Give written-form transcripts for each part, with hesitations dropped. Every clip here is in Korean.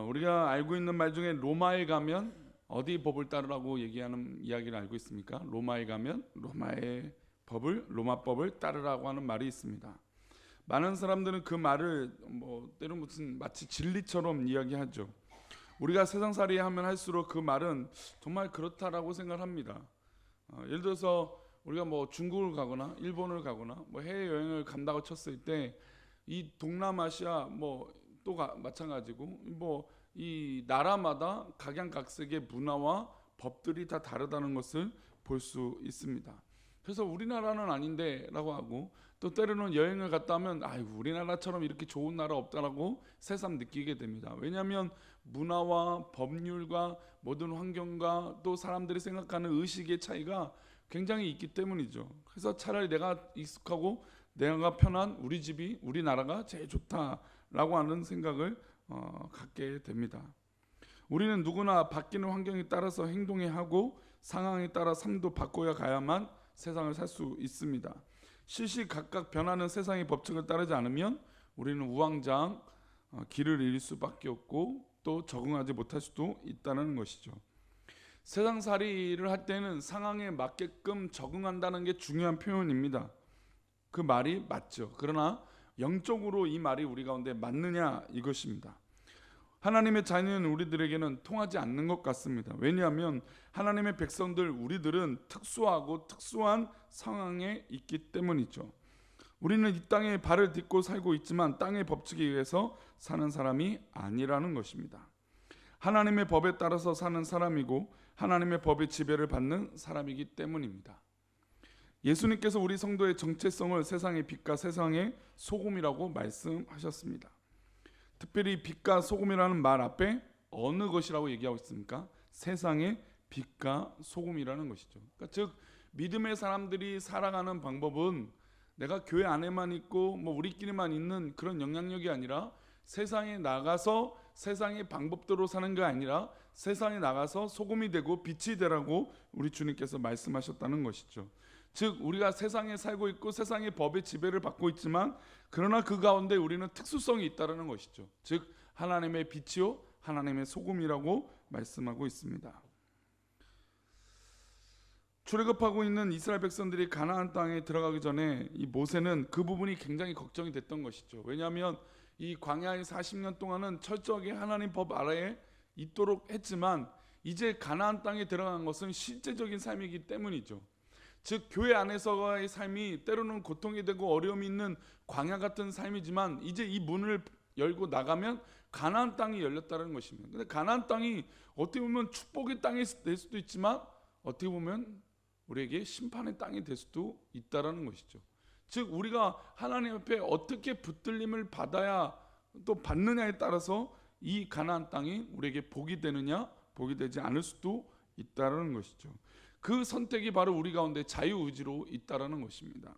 우리가 알고 있는 말 중에 로마에 가면 어디 법을 따르라고 얘기하는 이야기를 알고 있습니까? 로마에 가면 로마의 법을, 로마법을 따르라고 하는 말이 있습니다. 많은 사람들은 그 말을 때로 무슨 마치 진리처럼 이야기하죠. 우리가 세상살이 하면 할수록 그 말은 정말 그렇다라고 생각합니다. 예를 들어서 우리가 중국을 가거나 일본을 가거나 해외 여행을 간다고 쳤을 때 이 동남아시아 또 마찬가지고 이 나라마다 각양각색의 문화와 법들이 다 다르다는 것을 볼 수 있습니다. 그래서 우리나라는 아닌데라고 하고 또 때로는 여행을 갔다 하면 우리나라처럼 이렇게 좋은 나라 없다라고 새삼 느끼게 됩니다. 왜냐하면 문화와 법률과 모든 환경과 또 사람들이 생각하는 의식의 차이가 굉장히 있기 때문이죠. 그래서 차라리 내가 익숙하고 내가 편한 우리 집이, 우리나라가 제일 좋다라고 하는 생각을 갖게 됩니다. 우리는 누구나 바뀌는 환경에 따라서 행동해야 하고 상황에 따라 삶도 바꿔야 가야만 세상을 살 수 있습니다. 시시각각 변하는 세상의 법칙을 따르지 않으면 우리는 우왕좌왕 길을 잃을 수밖에 없고 또 적응하지 못할 수도 있다는 것이죠. 세상살이를 할 때는 상황에 맞게끔 적응한다는 게 중요한 표현입니다. 그 말이 맞죠. 그러나 영적으로 이 말이 우리 가운데 맞느냐 이것입니다. 하나님의 자녀인 우리들에게는 통하지 않는 것 같습니다. 왜냐하면 하나님의 백성들 우리들은 특수하고 특수한 상황에 있기 때문이죠. 우리는 이 땅에 발을 딛고 살고 있지만 땅의 법칙에 의해서 사는 사람이 아니라는 것입니다. 하나님의 법에 따라서 사는 사람이고 하나님의 법의 지배를 받는 사람이기 때문입니다. 예수님께서 우리 성도의 정체성을 세상의 빛과 세상의 소금이라고 말씀하셨습니다. 특별히 빛과 소금이라는 말 앞에 어느 것이라고 얘기하고 있습니까? 세상의 빛과 소금이라는 것이죠. 그러니까 즉 믿음의 사람들이 살아가는 방법은 내가 교회 안에만 있고 우리끼리만 있는 그런 영향력이 아니라 세상에 나가서 세상의 방법대로 사는 게 아니라 세상에 나가서 소금이 되고 빛이 되라고 우리 주님께서 말씀하셨다는 것이죠. 즉 우리가 세상에 살고 있고 세상의 법의 지배를 받고 있지만 그러나 그 가운데 우리는 특수성이 있다는 것이죠. 즉 하나님의 빛이요 하나님의 소금이라고 말씀하고 있습니다. 출애굽하고 있는 이스라엘 백성들이 가나안 땅에 들어가기 전에 이 모세는 그 부분이 굉장히 걱정이 됐던 것이죠. 왜냐하면 이 광야의 40년 동안은 철저하게 하나님 법 아래에 있도록 했지만 이제 가나안 땅에 들어간 것은 실제적인 삶이기 때문이죠. 즉 교회 안에서의 삶이 때로는 고통이 되고 어려움이 있는 광야 같은 삶이지만 이제 이 문을 열고 나가면 가나안 땅이 열렸다는 것입니다. 근데 가나안 땅이 어떻게 보면 축복의 땅이 될 수도 있지만 어떻게 보면 우리에게 심판의 땅이 될 수도 있다는 것이죠. 즉 우리가 하나님 앞에 어떻게 붙들림을 받아야 또 받느냐에 따라서 이 가나안 땅이 우리에게 복이 되느냐 복이 되지 않을 수도 있다는 것이죠. 그 선택이 바로 우리 가운데 자유의지로 있다는 것입니다.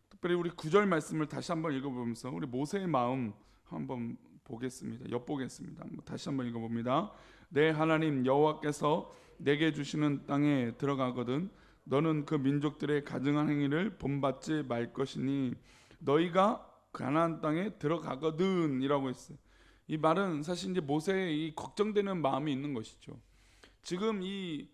특별히 우리 9절 말씀을 다시 한번 읽어보면서 우리 모세의 마음 한번 보겠습니다. 엿보겠습니다. 다시 한번 읽어봅니다. 내 하나님 여호와께서 내게 주시는 땅에 들어가거든 너는 그 민족들의 가증한 행위를 본받지 말 것이니 너희가 가나안 땅에 들어가거든 이라고 했어요. 이 말은 사실 이제 모세의 이 걱정되는 마음이 있는 것이죠. 지금 이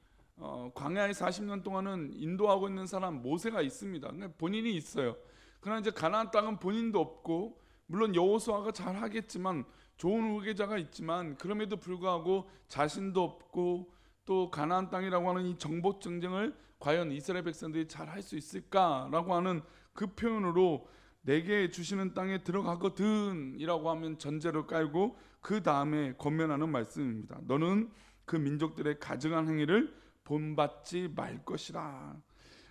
광야의 40년 동안은 인도하고 있는 사람 모세가 있습니다. 본인이 있어요. 그러나 이제 가나안 땅은 본인도 없고 물론 여호수아가 잘 하겠지만 좋은 후계자가 있지만 그럼에도 불구하고 자신도 없고 또 가나안 땅이라고 하는 이 정복 전쟁을 과연 이스라엘 백성들이 잘 할 수 있을까라고 하는 그 표현으로 내게 주시는 땅에 들어가거든 이라고 하면 전제를 깔고 그 다음에 권면하는 말씀입니다. 너는 그 민족들의 가증한 행위를 본받지 말 것이라.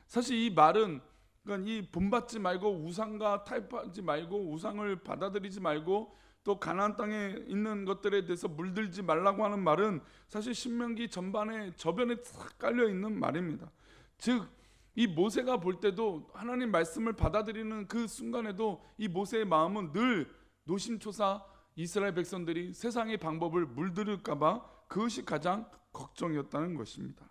사실 이 말은 그러니까 이 본받지 말고 우상과 타협하지 말고 우상을 받아들이지 말고 또 가나안 땅에 있는 것들에 대해서 물들지 말라고 하는 말은 사실 신명기 전반에 저변에 싹 깔려 있는 말입니다. 즉 이 모세가 볼 때도 하나님 말씀을 받아들이는 그 순간에도 이 모세의 마음은 늘 노심초사 이스라엘 백성들이 세상의 방법을 물들일까봐 그것이 가장 걱정이었다는 것입니다.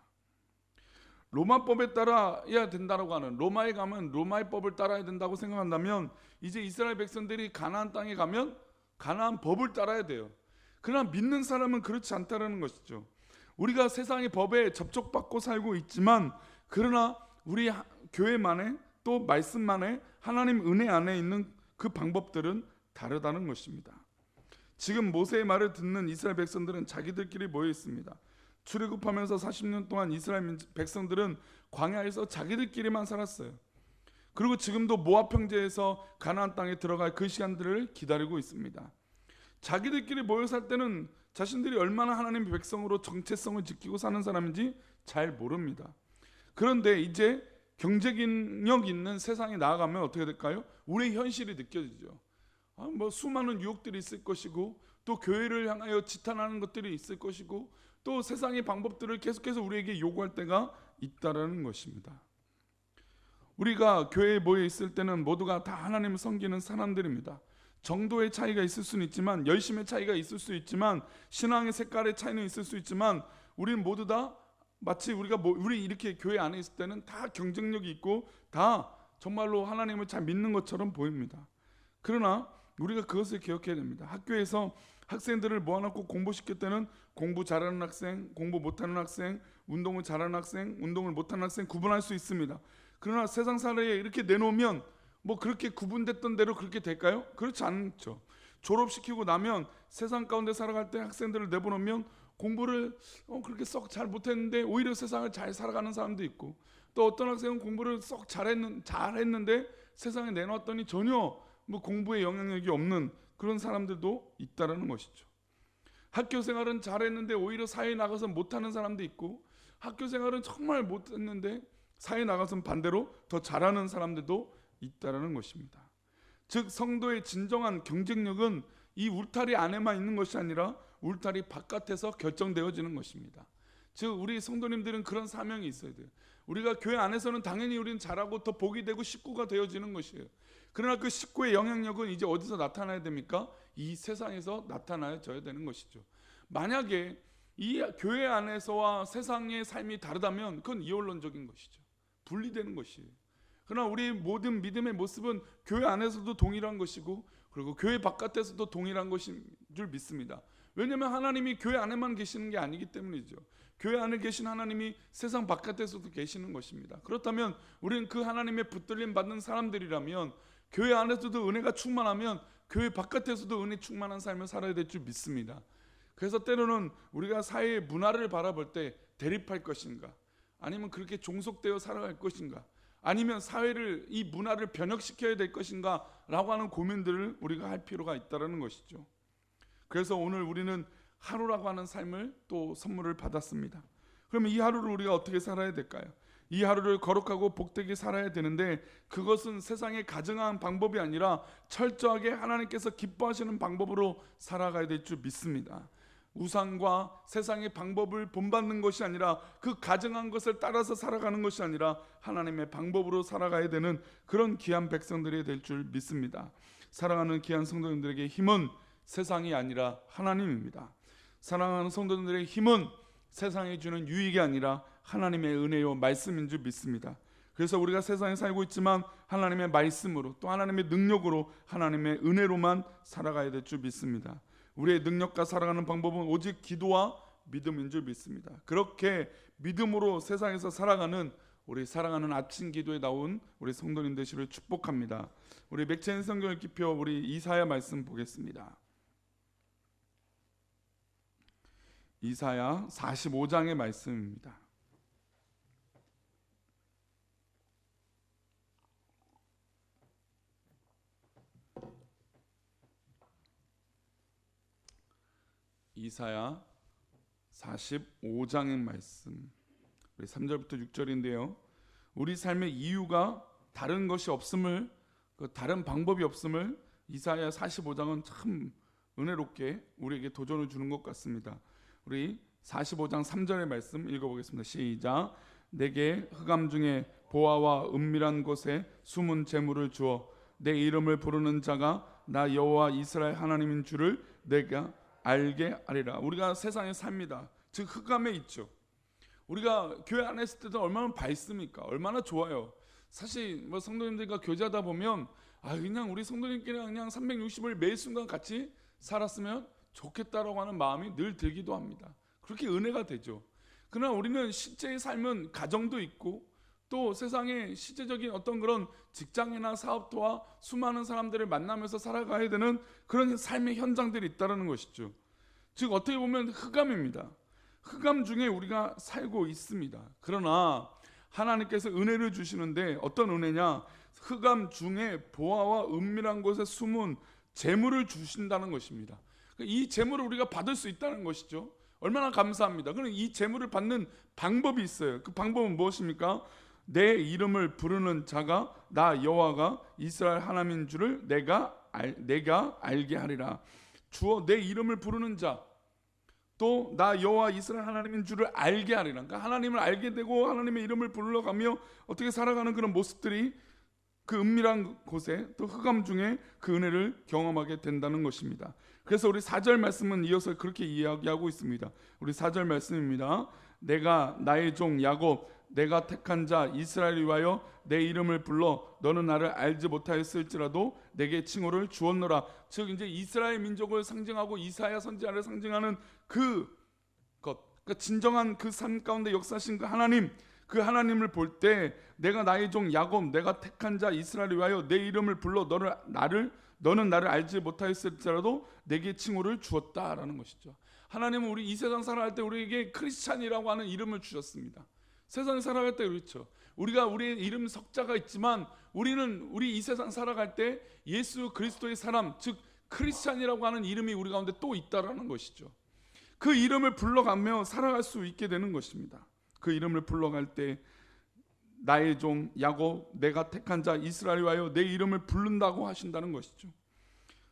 로마법에 따라야 된다고 하는 로마에 가면 로마의 법을 따라야 된다고 생각한다면 이제 이스라엘 백성들이 가나안 땅에 가면 가나안 법을 따라야 돼요. 그러나 믿는 사람은 그렇지 않다라는 것이죠. 우리가 세상의 법에 접촉받고 살고 있지만 그러나 우리 교회만의 또 말씀만의 하나님 은혜 안에 있는 그 방법들은 다르다는 것입니다. 지금 모세의 말을 듣는 이스라엘 백성들은 자기들끼리 모여 있습니다. 출애굽하면서 40년 동안 이스라엘 백성들은 광야에서 자기들끼리만 살았어요. 그리고 지금도 모압 평지에서 가나안 땅에 들어갈 그 시간들을 기다리고 있습니다. 자기들끼리 모여 살 때는 자신들이 얼마나 하나님의 백성으로 정체성을 지키고 사는 사람인지 잘 모릅니다. 그런데 이제 경제력 있는 세상에 나아가면 어떻게 될까요? 우리의 현실이 느껴지죠. 뭐 수많은 유혹들이 있을 것이고 또 교회를 향하여 지탄하는 것들이 있을 것이고 또 세상의 방법들을 계속해서 우리에게 요구할 때가 있다라는 것입니다. 우리가 교회에 모여 있을 때는 모두가 다 하나님을 섬기는 사람들입니다. 정도의 차이가 있을 수는 있지만, 열심의 차이가 있을 수 있지만, 신앙의 색깔의 차이는 있을 수 있지만, 우리는 모두 다 마치 우리 이렇게 교회 안에 있을 때는 다 경쟁력이 있고 다 정말로 하나님을 잘 믿는 것처럼 보입니다. 그러나 우리가 그것을 기억해야 됩니다. 학교에서 학생들을 모아놓고 공부시킬 때는 공부 잘하는 학생, 공부 못하는 학생, 운동을 잘하는 학생, 운동을 못하는 학생 구분할 수 있습니다. 그러나 세상 사회에 이렇게 내놓으면 뭐 그렇게 구분됐던 대로 그렇게 될까요? 그렇지 않죠. 졸업시키고 나면 세상 가운데 살아갈 때 학생들을 내보내면 공부를 그렇게 썩 잘 못했는데 오히려 세상을 잘 살아가는 사람도 있고, 또 어떤 학생은 공부를 썩 잘했는데 세상에 내놓았더니 전혀 뭐 공부에 영향력이 없는 그런 사람들도 있다라는 것이죠. 학교 생활은 잘했는데 오히려 사회에 나가서 못하는 사람도 있고, 학교 생활은 정말 못했는데 사회에 나가서 반대로 더 잘하는 사람들도 있다라는 것입니다. 즉 성도의 진정한 경쟁력은 이 울타리 안에만 있는 것이 아니라 울타리 바깥에서 결정되어지는 것입니다. 즉 우리 성도님들은 그런 사명이 있어야 돼요. 우리가 교회 안에서는 당연히 우리는 잘하고 더 복이 되고 식구가 되어지는 것이에요. 그러나 그 식구의 영향력은 이제 어디서 나타나야 됩니까? 이 세상에서 나타나줘야 되는 것이죠. 만약에 이 교회 안에서와 세상의 삶이 다르다면 그건 이원론적인 것이죠. 분리되는 것이에요. 그러나 우리 모든 믿음의 모습은 교회 안에서도 동일한 것이고 그리고 교회 바깥에서도 동일한 것인 줄 믿습니다. 왜냐하면 하나님이 교회 안에만 계시는 게 아니기 때문이죠. 교회 안에 계신 하나님이 세상 바깥에서도 계시는 것입니다. 그렇다면 우리는 그 하나님의 붙들림 받는 사람들이라면 교회 안에서도 은혜가 충만하면 교회 바깥에서도 은혜 충만한 삶을 살아야 될 줄 믿습니다. 그래서 때로는 우리가 사회의 문화를 바라볼 때 대립할 것인가, 아니면 그렇게 종속되어 살아갈 것인가, 아니면 사회를 이 문화를 변혁시켜야 될 것인가 라고 하는 고민들을 우리가 할 필요가 있다는 것이죠. 그래서 오늘 우리는 하루라고 하는 삶을 또 선물을 받았습니다. 그러면 이 하루를 우리가 어떻게 살아야 될까요? 이 하루를 거룩하고 복되게 살아야 되는데 그것은 세상에 가증한 방법이 아니라 철저하게 하나님께서 기뻐하시는 방법으로 살아가야 될 줄 믿습니다. 우상과 세상의 방법을 본받는 것이 아니라 그 가증한 것을 따라서 살아가는 것이 아니라 하나님의 방법으로 살아가야 되는 그런 귀한 백성들이 될 줄 믿습니다. 사랑하는 귀한 성도님들에게 힘은 세상이 아니라 하나님입니다. 사랑하는 성도님들의 힘은 세상이 주는 유익이 아니라 하나님의 은혜요 말씀인 줄 믿습니다. 그래서 우리가 세상에 살고 있지만 하나님의 말씀으로 또 하나님의 능력으로 하나님의 은혜로만 살아가야 될 줄 믿습니다. 우리의 능력과 살아가는 방법은 오직 기도와 믿음인 줄 믿습니다. 그렇게 믿음으로 세상에서 살아가는 우리 사랑하는 아침 기도에 나온 우리 성도님 되시를 축복합니다. 우리 맥체인 성경 읽기표 우리 이사야 말씀 보겠습니다. 이사야 45장의 말씀입니다. 이사야 45장의 말씀 우리 3절부터 6절인데요. 우리 삶의 이유가 다른 것이 없음을, 다른 방법이 없음을 이사야 45장은 참 은혜롭게 우리에게 도전을 주는 것 같습니다. 우리 45장 3절의 말씀 읽어보겠습니다. 시작. 내게 흑암 중에 보화와 은밀한 곳에 숨은 재물을 주어 내 이름을 부르는 자가 나 여호와 이스라엘 하나님인 줄을 내가 알게 하리라. 우리가 세상에 삽니다. 즉 흑암에 있죠. 우리가 교회 안에 있을 때도 얼마나 밝습니까? 얼마나 좋아요. 사실 뭐 성도님들과 교제하다 보면 그냥 우리 성도님끼리 그냥 360을 매 순간 같이 살았으면 좋겠다라고 하는 마음이 늘 들기도 합니다. 그렇게 은혜가 되죠. 그러나 우리는 실제의 삶은 가정도 있고 또 세상의 실제적인 어떤 그런 직장이나 사업터와 수많은 사람들을 만나면서 살아가야 되는 그런 삶의 현장들이 있다는 것이죠. 즉 어떻게 보면 흑암입니다. 흑암 중에 우리가 살고 있습니다. 그러나 하나님께서 은혜를 주시는데 어떤 은혜냐? 흑암 중에 보화와 은밀한 곳에 숨은 재물을 주신다는 것입니다. 이 재물을 우리가 받을 수 있다는 것이죠. 얼마나 감사합니다. 그럼 이 재물을 받는 방법이 있어요. 그 방법은 무엇입니까? 내 이름을 부르는 자가 나 여호와가 이스라엘 하나님인 줄을 내가 알게 하리라. 주어 내 이름을 부르는 자, 또 나 여호와 이스라엘 하나님인 줄을 알게 하리라. 그러니까 하나님을 알게 되고 하나님의 이름을 불러가며 어떻게 살아가는 그런 모습들이 그 은밀한 곳에 또 흑암 중에 그 은혜를 경험하게 된다는 것입니다. 그래서 우리 4절 말씀은 이어서 그렇게 이야기하고 있습니다. 우리 4절 말씀입니다. 내가 나의 종 야곱 내가 택한 자 이스라엘을 위하여 내 이름을 불러 너는 나를 알지 못하였을지라도 내게 칭호를 주었노라. 즉 이제 이스라엘 민족을 상징하고 이사야 선지자를 상징하는 그것, 그러니까 진정한 그 삶 가운데 역사하신 그 하나님, 그 하나님을 볼 때 내가 나의 종 야곱 내가 택한 자 이스라엘을 위하여 내 이름을 불러 너는 나를 알지 못하였을지라도 내게 칭호를 주었다라는 것이죠. 하나님은 우리 이 세상 살아갈 때 우리에게 크리스찬이라고 하는 이름을 주셨습니다. 세상에 살아갈 때 그렇죠. 우리가 우리의 이름 석자가 있지만 우리 이 세상 살아갈 때 예수 그리스도의 사람, 즉 크리스찬이라고 하는 이름이 우리 가운데 또 있다라는 것이죠. 그 이름을 불러가며 살아갈 수 있게 되는 것입니다. 그 이름을 불러갈 때 나의 종 야곱 내가 택한 자 이스라엘을 위하여 내 이름을 부른다고 하신다는 것이죠.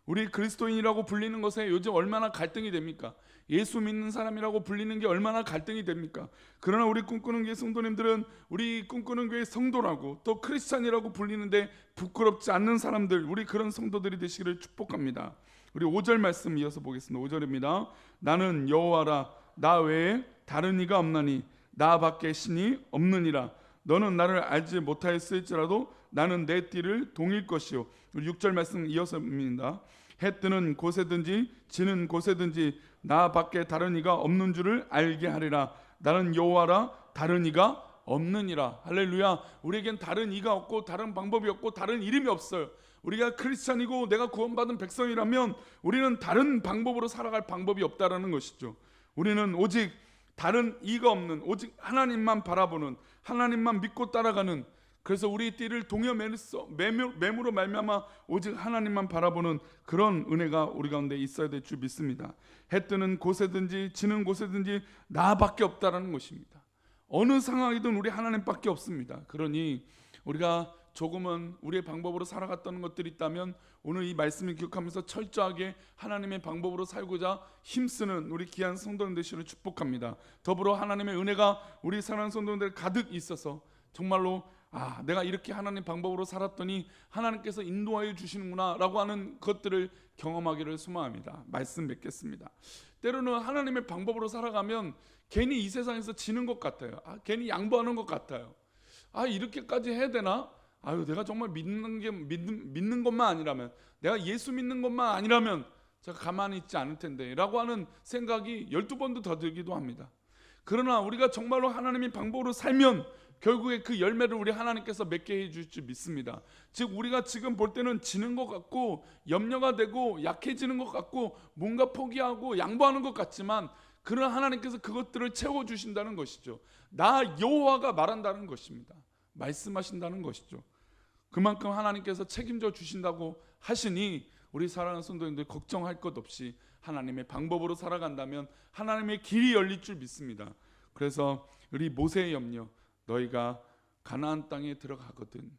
우리 그리스도인이라고 불리는 것에 요즘 얼마나 갈등이 됩니까? 예수 믿는 사람이라고 불리는 게 얼마나 갈등이 됩니까? 그러나 우리 꿈꾸는 교회 성도님들은 우리 꿈꾸는 교회 성도라고 또 크리스찬이라고 불리는데 부끄럽지 않는 사람들, 우리 그런 성도들이 되시기를 축복합니다. 우리 5절 말씀 이어서 보겠습니다. 5절입니다. 나는 여호와라 나 외에 다른 이가 없나니 나 밖에 신이 없느니라. 너는 나를 알지 못하였을지라도 나는 내 띠를 동일 것이요. 우리 6절 말씀 이어서입니다. 해 뜨는 곳에든지 지는 곳에든지 나 밖에 다른 이가 없는 줄을 알게 하리라. 나는 여호와라 다른 이가 없느니라. 할렐루야. 우리에겐 다른 이가 없고 다른 방법이 없고 다른 이름이 없어요. 우리가 크리스찬이고 내가 구원받은 백성이라면 우리는 다른 방법으로 살아갈 방법이 없다라는 것이죠. 우리는 오직 다른 이가 없는 오직 하나님만 바라보는 하나님만 믿고 따라가는, 그래서 우리 띠를 동여 매무로 말미암아 오직 하나님만 바라보는 그런 은혜가 우리 가운데 있어야 될 줄 믿습니다. 해 뜨는 곳에든지 지는 곳에든지 나밖에 없다라는 것입니다. 어느 상황이든 우리 하나님밖에 없습니다. 그러니 우리가 조금은 우리의 방법으로 살아갔던 것들이 있다면 오늘 이 말씀을 기억하면서 철저하게 하나님의 방법으로 살고자 힘쓰는 우리 귀한 성도님 되시기를 축복합니다. 더불어 하나님의 은혜가 우리 사랑하는 성도님들 가득 있어서 정말로 내가 이렇게 하나님 방법으로 살았더니 하나님께서 인도하여 주시는구나 라고 하는 것들을 경험하기를 소망합니다. 말씀 맺겠습니다. 때로는 하나님의 방법으로 살아가면 괜히 이 세상에서 지는 것 같아요. 괜히 양보하는 것 같아요. 이렇게까지 해야 되나? 내가 정말 믿는 것만 아니라면, 내가 예수 믿는 것만 아니라면 제가 가만히 있지 않을 텐데 라고 하는 생각이 12번도 더 들기도 합니다. 그러나 우리가 정말로 하나님의 방법으로 살면 결국에 그 열매를 우리 하나님께서 맺게 해줄 줄 믿습니다. 즉 우리가 지금 볼 때는 지는 것 같고 염려가 되고 약해지는 것 같고 뭔가 포기하고 양보하는 것 같지만 그러나 하나님께서 그것들을 채워주신다는 것이죠. 나 여호와가 말한다는 것입니다. 말씀하신다는 것이죠. 그만큼 하나님께서 책임져 주신다고 하시니 우리 사랑하는 성도님들 걱정할 것 없이 하나님의 방법으로 살아간다면 하나님의 길이 열릴 줄 믿습니다. 그래서 우리 모세의 염려, 너희가 가나안 땅에 들어가거든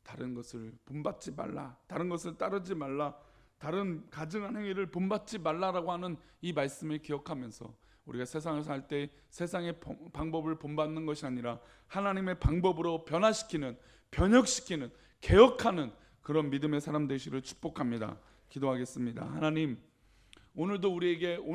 다른 것을 본받지 말라, 다른 것을 따르지 말라, 다른 가증한 행위를 본받지 말라라고 하는 이 말씀을 기억하면서 우리가 세상을 살 때 세상의 방법을 본받는 것이 아니라 하나님의 방법으로 변화시키는, 변혁시키는, 개혁하는 그런 믿음의 사람 되시기를 축복합니다. 기도하겠습니다. 하나님, 오늘도 우리에게